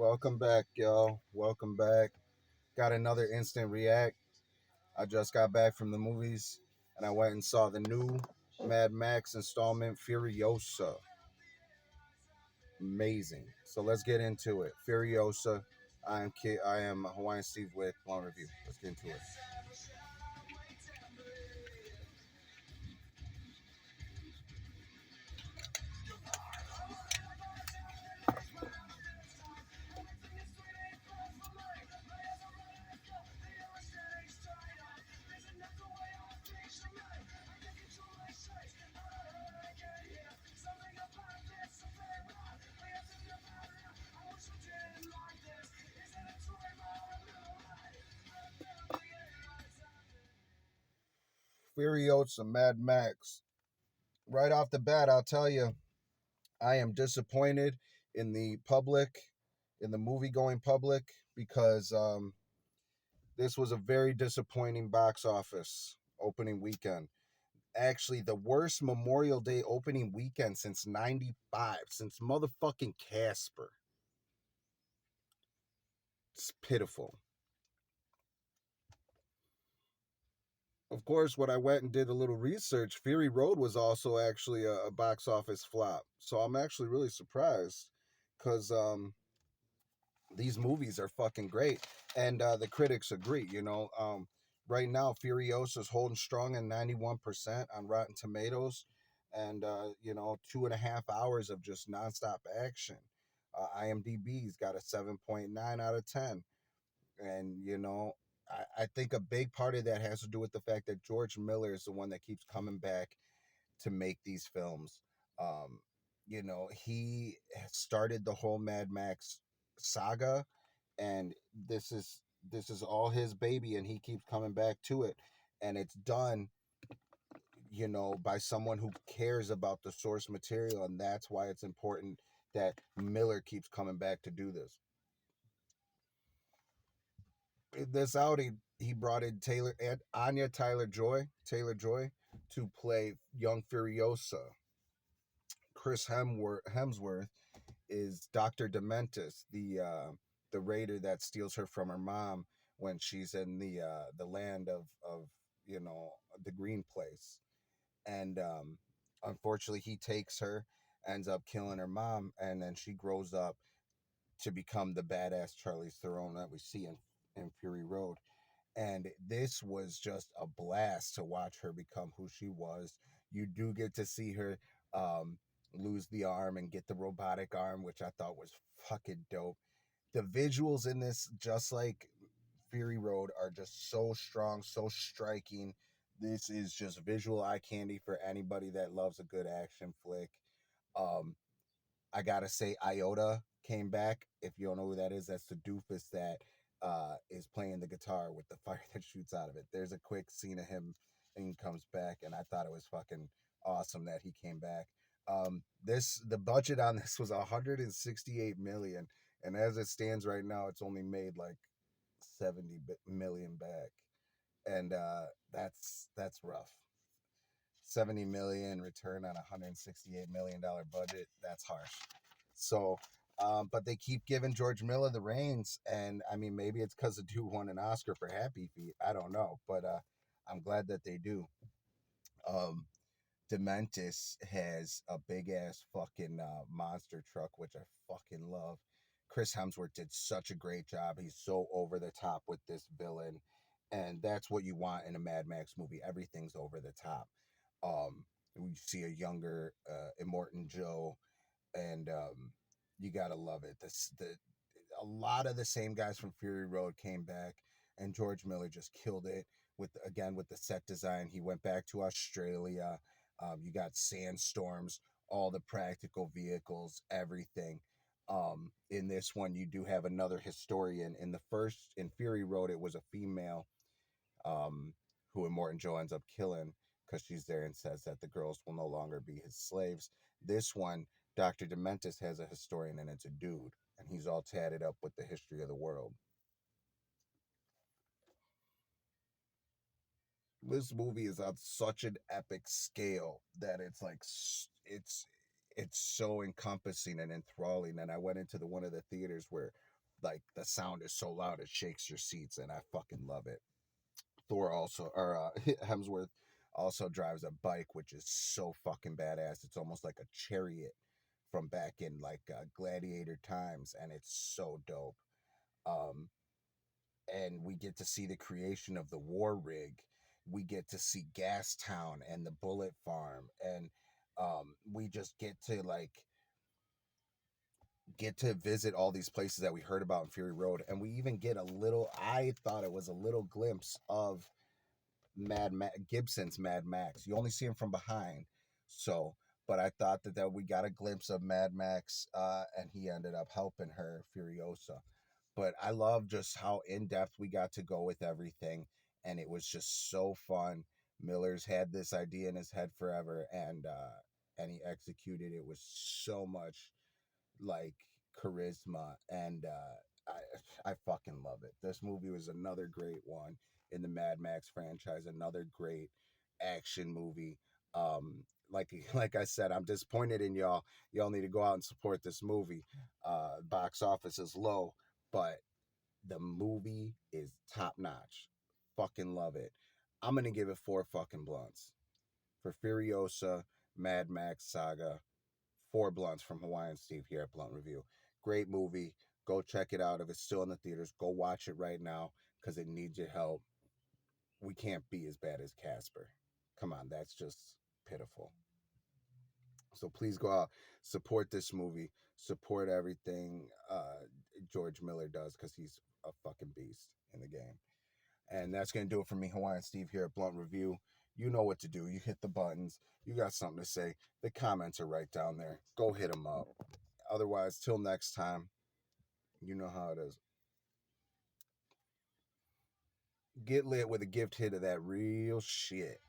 Welcome back, y'all. Welcome back. Got another instant react. I just got back from the movies and I went and saw the new Mad Max installment, Furiosa. Amazing. So let's get into it. Furiosa. I am Hawaiian Steve with Blunt Review. Let's get into it. Furiosa, Mad Max. Right off the bat, I'll tell you, I am disappointed in the public, in the movie going public, because this was a very disappointing box office opening weekend. Actually, the worst Memorial Day opening weekend since '95, since motherfucking Casper. It's pitiful. Of course, when I went and did a little research, Fury Road was also actually a box office flop. So I'm actually really surprised because these movies are fucking great, and the critics agree. Right now Furiosa's holding strong at 91% on Rotten Tomatoes, and 2.5 hours of just nonstop action. IMDb's got a 7.9 out of 10, and I think a big part of that has to do with the fact that George Miller is the one that keeps coming back to make these films. He started the whole Mad Max saga, and this is all his baby, and he keeps coming back to it, and it's done, by someone who cares about the source material, and that's why it's important that Miller keeps coming back to do this. This out, he brought in Taylor Joy, to play young Furiosa. Hemsworth is Dr. Dementis, the raider that steals her from her mom when she's in the land of the green place, and unfortunately he takes her, ends up killing her mom, and then she grows up to become the badass Charlize Theron that we see in Fury Road. And this was just a blast to watch her become who she was. You do get to see her um, lose the arm and get the robotic arm, which I thought was fucking dope. The visuals in this, just like Fury Road, are just so strong, so striking. This is just visual eye candy for anybody that loves a good action flick. Um, I gotta say, Iota came back. If you don't know who that is, that's the doofus that is playing the guitar with the fire that shoots out of it. There's a quick scene of him and he comes back, and I thought it was fucking awesome that he came back. The budget on this was 168 million, and as it stands right now, it's only made like 70 million back, and that's rough. 70 million return on a $168 million budget. That's harsh. So, but they keep giving George Miller the reins, and I mean, maybe it's because the dude won an Oscar for Happy Feet. I don't know, but I'm glad that they do. Um, Dementis has a big ass fucking monster truck, which I fucking love. Chris Hemsworth did such a great job. He's so over the top with this villain, and that's what you want in a Mad Max movie. Everything's over the top. We see a younger Immortan Joe, and you gotta love it. A lot of the same guys from Fury Road came back, and George Miller just killed it with the set design. He went back to Australia. You got sandstorms, all the practical vehicles, everything. In this one, you do have another historian. In Fury Road, it was a female, um, who Immortan Joe ends up killing because she's there and says that the girls will no longer be his slaves. This one, Dr. Dementis has a historian, and it's a dude, and he's all tatted up with the history of the world. This movie is on such an epic scale that it's like it's it's so encompassing and enthralling. And I went into the one of the theaters where like the sound is so loud it shakes your seats, and I fucking love it. Thor also, or Hemsworth also drives a bike, which is so fucking badass. It's almost like a chariot from back in like gladiator times, and it's so dope. Um, and we get to see the creation of the war rig. We get to see Gastown and the Bullet Farm, and we just get to visit all these places that we heard about in Fury Road, and we even get a little. I thought it was a little glimpse of Gibson's Mad Max. You only see him from behind, so. But I thought that we got a glimpse of Mad Max, and he ended up helping her, Furiosa. But I love just how in depth we got to go with everything, and it was just so fun. Miller's had this idea in his head forever, and he executed it with so much like charisma, and I fucking love it. This movie was another great one in the Mad Max franchise, another great action movie. Like I said, I'm disappointed in y'all. Y'all need to go out and support this movie. Box office is low, but the movie is top notch. Fucking love it. I'm gonna give it 4 fucking blunts for Furiosa, Mad Max Saga. 4 blunts from Hawaiian Steve here at Blunt Review. Great movie. Go check it out. If it's still in the theaters, go watch it right now because it needs your help. We can't be as bad as Casper. Come on, that's just pitiful. So please go out, support this movie, support everything George Miller does because he's a fucking beast in the game. And that's going to do it for me, Hawaiian Steve, here at Blunt Review. You know what to do. You hit the buttons. You got something to say. The comments are right down there. Go hit them up. Otherwise, till next time, you know how it is. Get lit with a gift hit of that real shit.